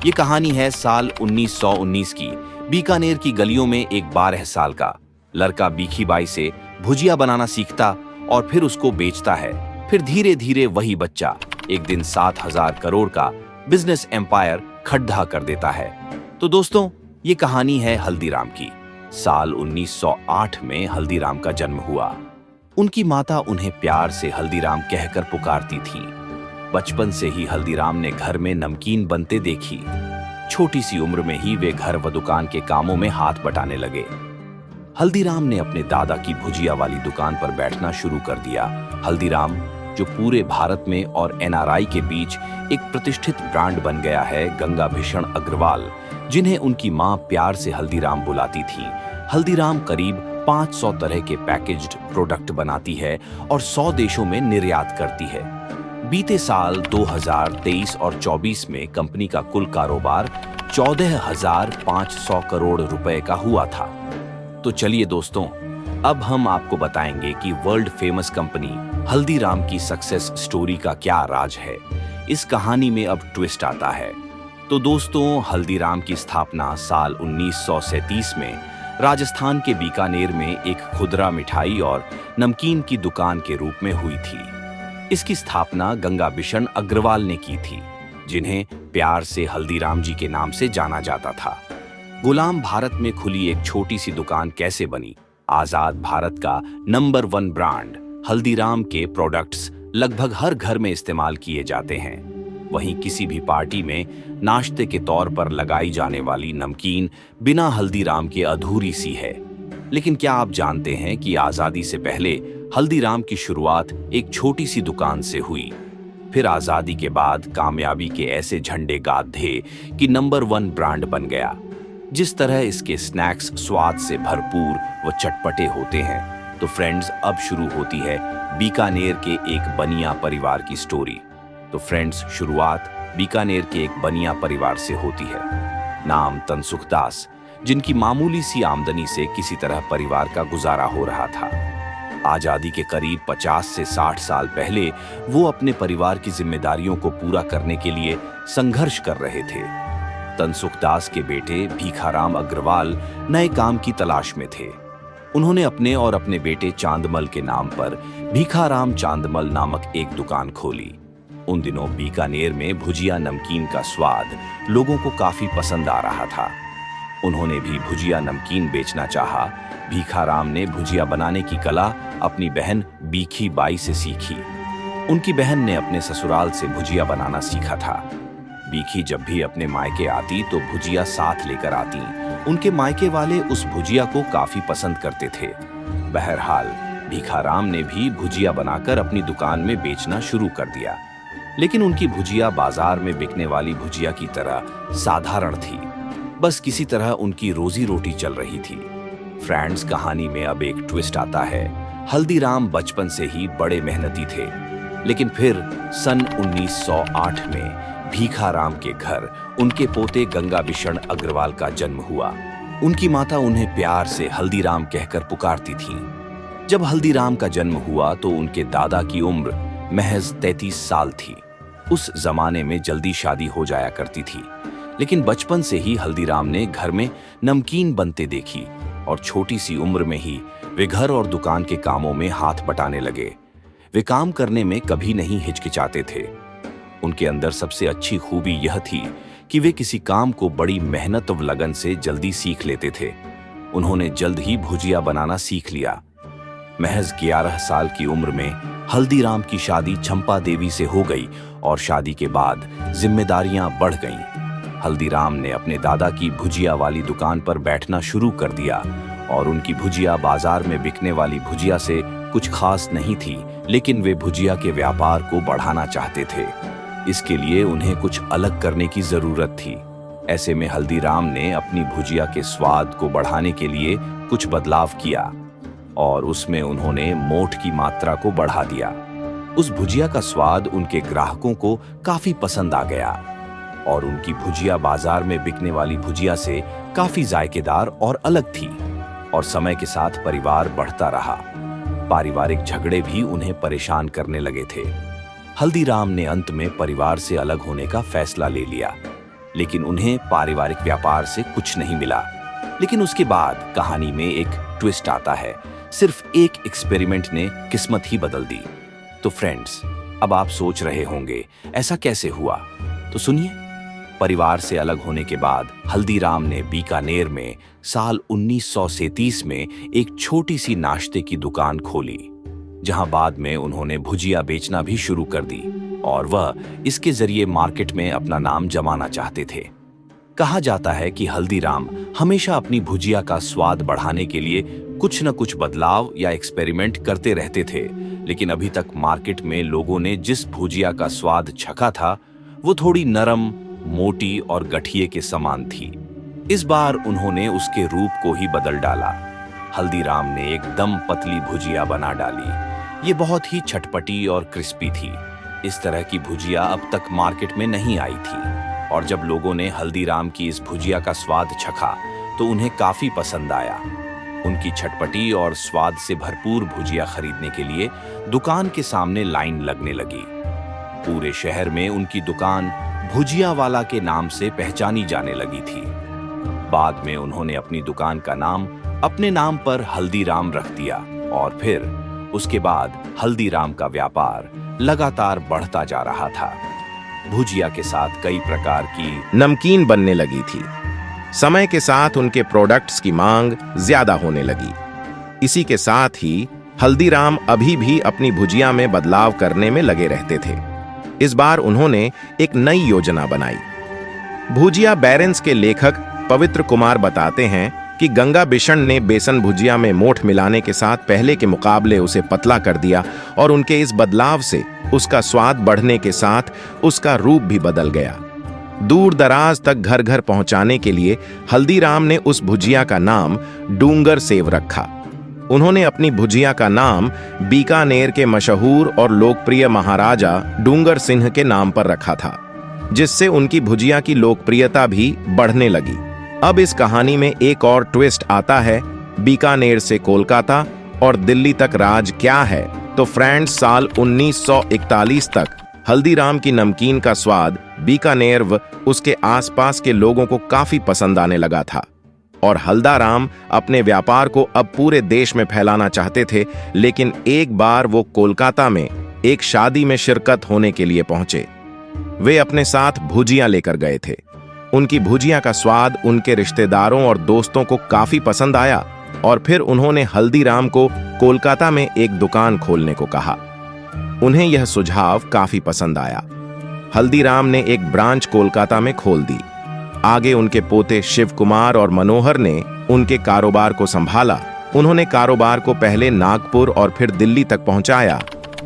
ये कहानी है साल 1919 की। बीकानेर की गलियों में एक 12 साल का लड़का बीखी बाई से भुजिया बनाना सीखता और फिर उसको बेचता है। फिर धीरे धीरे वही बच्चा एक दिन 7,000 करोड़ का बिजनेस एम्पायर खड़ा कर देता है। तो दोस्तों, ये कहानी है हल्दीराम की। साल 1908 में हल्दीराम का जन्म हुआ। उनकी माता उन्हें प्यार से हल्दीराम कहकर पुकारती थी। बचपन से ही हल्दीराम ने घर में नमकीन बनते देखी। छोटी सी उम्र में ही वे घर व दुकान के कामों में हाथ बटाने लगे। हल्दीराम ने अपने दादा की भुजिया वाली दुकान पर बैठना शुरू कर दिया। हल्दीराम, जो पूरे भारत में और एनआरआई के बीच एक प्रतिष्ठित ब्रांड बन गया है, गंगा भीषण अग्रवाल, जिन्हें उनकी मां प्यार से हल्दीराम बुलाती थी। हल्दीराम करीब 500 तरह के पैकेज्ड प्रोडक्ट बनाती है और 100 देशों में निर्यात करती है। बीते साल 2023 और 24 में कंपनी का कुल कारोबार 14,500 करोड़ रुपए का हुआ था। तो चलिए दोस्तों, अब हम आपको बताएंगे कि वर्ल्ड फेमस कंपनी हल्दीराम की सक्सेस स्टोरी का क्या राज है। इस कहानी में अब ट्विस्ट आता है। तो दोस्तों, हल्दीराम की स्थापना साल 1937 में राजस्थान के बीकानेर में एक खुदरा मिठाई और नमकीन की दुकान के रूप में हुई थी। इसकी स्थापना गंगा बिशन अग्रवाल ने की थी, जिन्हें प्यार से हल्दीराम जी के नाम से जाना जाता था। गुलाम भारत में खुली एक छोटी सी दुकान कैसे बनी? आजाद भारत का नंबर 1 ब्रांड हल्दीराम के प्रोडक्ट्स लगभग हर घर में इस्तेमाल किए जाते हैं। वहीं किसी भी पार्टी में नाश्ते के तौर पर लगाई जाने वाली नमकीन बिना हल्दीराम के अधूरी सी है। लेकिन क्या आप जानते हैं कि आजादी से पहले हल्दीराम की शुरुआत एक छोटी सी दुकान से हुई। फिर आजादी के बाद कामयाबी के ऐसे झंडे गाधे कि नंबर 1 ब्रांड बन गया। जिस तरह इसके स्नैक्स स्वाद से भरपूर व चटपटे होते हैं। तो फ्रेंड्स, अब शुरू होती है बीकानेर के एक बनिया परिवार की स्टोरी। तो फ्रेंड्स, शुरुआत बीकानेर के एक बनिया परिवार से होती है। नाम तनसुखदास, जिनकी मामूली सी आमदनी से किसी तरह परिवार का गुजारा हो रहा था। आजादी के करीब 50 से 60 साल पहले वो अपने परिवार की जिम्मेदारियों को पूरा करने के लिए संघर्ष कर रहे थे। तनसुखदास के बेटे भीखाराम अग्रवाल नए काम की तलाश में थे। उन्होंने अपने और अपने बेटे चांदमल के नाम पर भीखाराम चांदमल नामक एक दुकान खोली। उन दिनों बीकानेर में भुजिया नमकीन का स्वाद लोगों को काफी पसंद आ रहा था। उन्होंने भी भुजिया नमकीन बेचना चाहा। भीखाराम ने भुजिया बनाने की कला अपनी बहन बीखी बाई से सीखी। उनकी बहन ने अपने ससुराल से भुजिया बनाना सीखा था। बीखी जब भी अपने मायके आती तो भुजिया साथ लेकर आती। उनके मायके वाले उस भुजिया को काफी पसंद करते थे। बहरहाल, भीखाराम ने भी भुजिया बनाकर अपनी दुकान में बेचना शुरू कर दिया। लेकिन उनकी भुजिया बाजार में बिकने वाली भुजिया की तरह साधारण थी। बस किसी तरह उनकी रोजी रोटी चल रही थी। फ्रेंड्स, कहानी में अब एक ट्विस्ट आता है। हल्दीराम बचपन से ही बड़े मेहनती थे। लेकिन फिर सन 1908 में भीखाराम के घर उनके पोते गंगा बिशन अग्रवाल का जन्म हुआ। उनकी माता उन्हें प्यार से हल्दीराम कहकर पुकारती थीं। जब हल्दीराम का जन्म हुआ तो उनके दादा की उम्र महज 33 साल थी। उस जमाने में जल्दी शादी हो जाया करती थी। लेकिन बचपन से ही हल्दीराम ने घर में नमकीन बनते देखी और छोटी सी उम्र में ही वे घर और दुकान के कामों में हाथ बटाने लगे। वे काम करने में कभी नहीं हिचकिचाते थे। उनके अंदर सबसे अच्छी खूबी यह थी कि वे किसी काम को बड़ी मेहनत व लगन से जल्दी सीख लेते थे। उन्होंने जल्द ही भुजिया बनाना सीख लिया। महज 11 साल की उम्र में हल्दीराम की शादी चंपा देवी से हो गई और शादी के बाद जिम्मेदारियां बढ़ गईं। हल्दीराम ने अपने दादा की भुजिया वाली दुकान पर बैठना शुरू कर दिया और उनकी भुजिया बाजार में बिकने वाली भुजिया से कुछ खास नहीं थी। लेकिन वे भुजिया के व्यापार को बढ़ाना चाहते थे। इसके लिए उन्हें कुछ अलग करने की जरूरत थी। ऐसे में हल्दीराम ने अपनी भुजिया के स्वाद को बढ़ाने के लिए कुछ बदलाव किया और उसमें उन्होंने मोठ की मात्रा को बढ़ा दिया। उस भुजिया का स्वाद उनके ग्राहकों को काफी पसंद आ गया और उनकी भुजिया बाजार में बिकने वाली भुजिया से काफी जायकेदार और अलग थी। और समय के साथ परिवार बढ़ता रहा। पारिवारिक झगड़े भी उन्हें परेशान करने लगे थे। हल्दीराम ने अंत में परिवार से अलग होने का फैसला ले लिया। लेकिन उन्हें पारिवारिक व्यापार से कुछ नहीं मिला। लेकिन उसके बाद कहानी में एक ट्विस्ट आता है। सिर्फ एक एक्सपेरिमेंट ने किस्मत ही बदल दी। तो फ्रेंड्स, अब आप सोच रहे होंगे ऐसा कैसे हुआ? तो सुनिए। परिवार से अलग होने के बाद हल्दीराम ने बीकानेर में साल 1937 में एक छोटी सी नाश्ते की दुकान खोली, जहां बाद में उन्होंने भुजिया बेचना भी शुरू कर दी और वह इसके जरिए मार्केट में अपना नाम जमाना चाहते थे। कहा जाता है कि हल्दीराम हमेशा अपनी भुजिया का स्वाद बढ़ाने के लिए कुछ न कुछ बदलाव या एक्सपेरिमेंट करते रहते थे, लेकिन अभी तक मार्केट में लोगों ने जिस भुजिया का स्वाद चखा था वो थोड़ी नरम, मोटी और गठिए के समान थी। इस बार उन्होंने उसके रूप को ही बदल डाला। हल्दीराम ने एकदम पतली भुजिया बना डाली। ये बहुत ही चटपटी और क्रिस्पी थी। इस तरह की भुजिया अब तक मार्केट में नहीं आई थी और जब लोगों ने हल्दीराम की इस भुजिया का स्वाद चखा तो उन्हें काफी पसंद आया। उनकी चटपटी और स्वाद से भरपूर भुजिया खरीदने के लिए दुकान के सामने लाइन लगने लगी। पूरे शहर में उनकी दुकान भुजिया वाला के नाम से पहचानी जाने लगी थी। बाद में उन्होंने अपनी दुकान का नाम अपने नाम पर हल्दीराम रख दिया और फिर उसके बाद हल्दीराम का व्यापार लगातार बढ़ता जा रहा था। भुजिया के साथ कई प्रकार की नमकीन बनने लगी थी। समय के साथ उनके प्रोडक्ट्स की मांग ज्यादा होने लगी। इसी के साथ ही हल्दीराम अभी भी अपनी भुजिया में बदलाव करने में लगे रहते थे। इस बार उन्होंने एक नई योजना बनाई। भुजिया बैरेंस के लेखक पवित्र कुमार बताते हैं कि गंगा बिशन ने बेसन भुजिया में मोठ मिलाने के साथ पहले के मुकाबले उसे पतला कर दिया और उनके इस बदलाव से उसका स्वाद बढ़ने के साथ उसका रूप भी बदल गया। दूर दराज तक घर घर पहुंचाने के लिए हल्दीराम ने उस भुजिया का नाम डूंगर सेव रखा। उन्होंने अपनी भुजिया का नाम बीकानेर के मशहूर और लोकप्रिय महाराजा डूंगर सिंह के नाम पर रखा था, जिससे उनकी भुजिया की लोकप्रियता भी बढ़ने लगी। अब इस कहानी में एक और ट्विस्ट आता है। बीकानेर से कोलकाता और दिल्ली तक राज क्या है? तो फ्रेंड्स, साल 1941 तक हल्दीराम की नमकीन का स्वाद बीकानेर व उसके आसपास के लोगों को काफी पसंद आने लगा था और हल्दीराम अपने व्यापार को अब पूरे देश में फैलाना चाहते थे। लेकिन एक बार वो कोलकाता में एक शादी में शिरकत होने के लिए पहुंचे। वे अपने साथ भुजिया लेकर गए थे। उनकी भुजिया का स्वाद उनके रिश्तेदारों और दोस्तों को काफी पसंद आया और फिर उन्होंने हल्दीराम को कोलकाता में एक दुकान खोलने को कहा। उन्हें यह सुझाव काफी पसंद आया। हल्दीराम ने एक ब्रांच कोलकाता में खोल दी। आगे उनके पोते शिव कुमार और मनोहर ने उनके कारोबार को संभाला। उन्होंने कारोबार को पहले नागपुर और फिर दिल्ली तक पहुंचाया।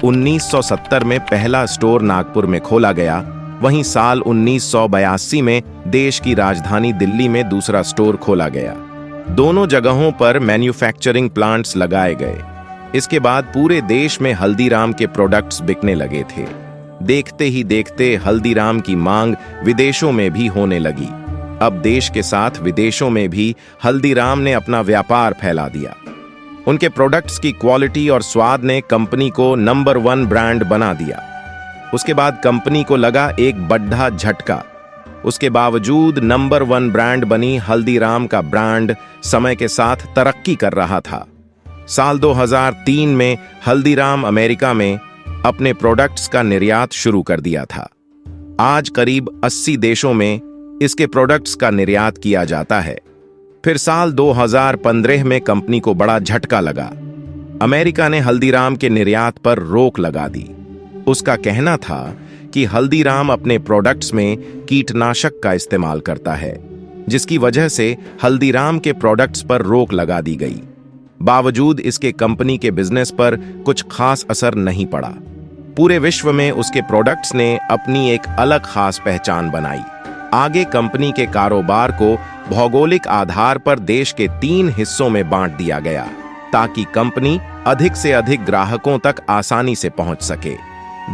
1970 में पहला स्टोर नागपुर में खोला गया। वहीं साल 1982 में देश की राजधानी दिल्ली में दूसरा स्टोर खोला गया। दोनों जगहों पर मैन्युफैक्चरिंग प्लांट्स लगाए गए। इसके बाद पूरे देश में हल्दीराम के प्रोडक्ट्स बिकने लगे थे। देखते ही देखते हल्दीराम की मांग विदेशों में भी होने लगी। अब देश के साथ विदेशों में भी हल्दीराम ने अपना व्यापार फैला दिया। उनके प्रोडक्ट्स की क्वालिटी और स्वाद ने कंपनी को नंबर 1 ब्रांड बना दिया। उसके बाद कंपनी को लगा एक बड़ा झटका। उसके बावजूद नंबर 1 ब्रांड बनी हल्दीराम का ब्रांड समय के साथ तरक्की कर रहा था। साल 2003 में हल्दीराम अमेरिका में अपने प्रोडक्ट्स का निर्यात शुरू कर दिया था। आज करीब 80 देशों में इसके प्रोडक्ट्स का निर्यात किया जाता है। फिर साल 2015 में कंपनी को बड़ा झटका लगा। अमेरिका ने हल्दीराम के निर्यात पर रोक लगा दी। उसका कहना था कि हल्दीराम अपने प्रोडक्ट्स में कीटनाशक का इस्तेमाल करता है, जिसकी वजह से हल्दीराम के प्रोडक्ट्स पर रोक लगा दी गई। बावजूद इसके कंपनी के बिजनेस पर कुछ खास असर नहीं पड़ा। पूरे विश्व में उसके प्रोडक्ट्स ने अपनी एक अलग खास पहचान बनाई। आगे कंपनी के कारोबार को भौगोलिक आधार पर देश के 3 हिस्सों में बांट दिया गया, ताकि कंपनी अधिक से अधिक ग्राहकों तक आसानी से पहुंच सके।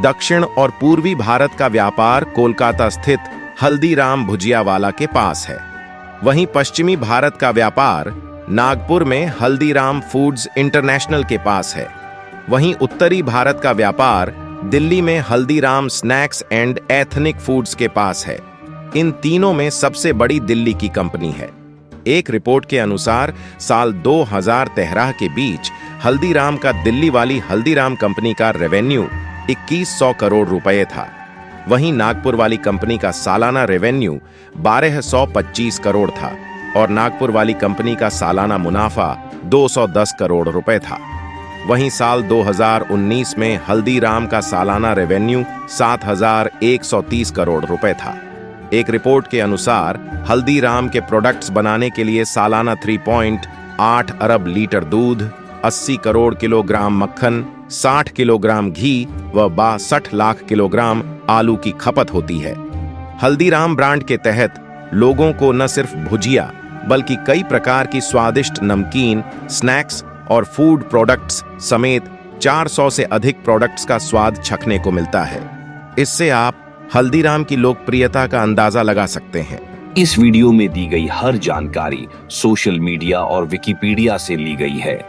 दक्षिण और पूर्वी भारत का व्यापार कोलकाता स्थित हल्दीराम भुजिया वाला के पास है। वहीं पश्चिमी भारत का व्यापार नागपुर में हल्दीराम फूड्स इंटरनेशनल के पास है। वहीं उत्तरी भारत का व्यापार दिल्ली में Haldiram snacks and ethnic foods के पास है। इन तीनों में सबसे बड़ी दिल्ली की कंपनी है। एक रिपोर्ट के अनुसार साल 2013 के बीच हल्दीराम का दिल्ली वाली हल्दीराम कंपनी का रेवेन्यू 2100 करोड़ रुपए था। वहीं नागपुर वाली कंपनी का सालाना रेवेन्यू 1225 करोड़ था और नागपुर वाली कंपनी का सालाना मुनाफा 210 करोड़ रुपए था। वहीं साल 2019 में हल्दीराम का सालाना रेवेन्यू 7130 करोड़ रुपए था। एक रिपोर्ट के अनुसार हल्दीराम के प्रोडक्ट्स बनाने के लिए सालाना 3.8 अरब लीटर दूध, 80 करोड़ किलोग्राम मक्खन, 60 किलोग्राम घी व 62 लाख किलोग्राम आलू की खपत होती है। हल्दीराम ब्रांड के तहत लोगों को न सिर्फ भुजिया बल्कि कई प्रकार की स्वादिष्ट नमकीन, स्नैक्स और फूड प्रोडक्ट्स समेत 400 से अधिक प्रोडक्ट्स का स्वाद चखने को मिलता है। इससे आप हल्दीराम की लोकप्रियता का अंदाजा लगा सकते हैं। इस वीडियो में दी गई हर जानकारी सोशल मीडिया और विकिपीडिया से ली गई है।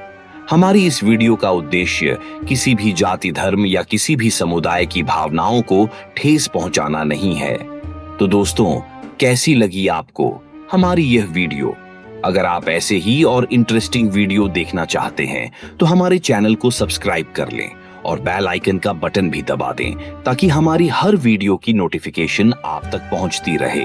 हमारी इस वीडियो का उद्देश्य किसी भी जाति, धर्म या किसी भी समुदाय की भावनाओं को ठेस पहुंचाना नहीं है। तो दोस्तों, कैसी लगी आपको हमारी यह वीडियो? अगर आप ऐसे ही और इंटरेस्टिंग वीडियो देखना चाहते हैं तो हमारे चैनल को सब्सक्राइब कर लें और बेल आइकन का बटन भी दबा दें ताकि हमारी हर वीडियो की नोटिफिकेशन आप तक पहुंचती रहे।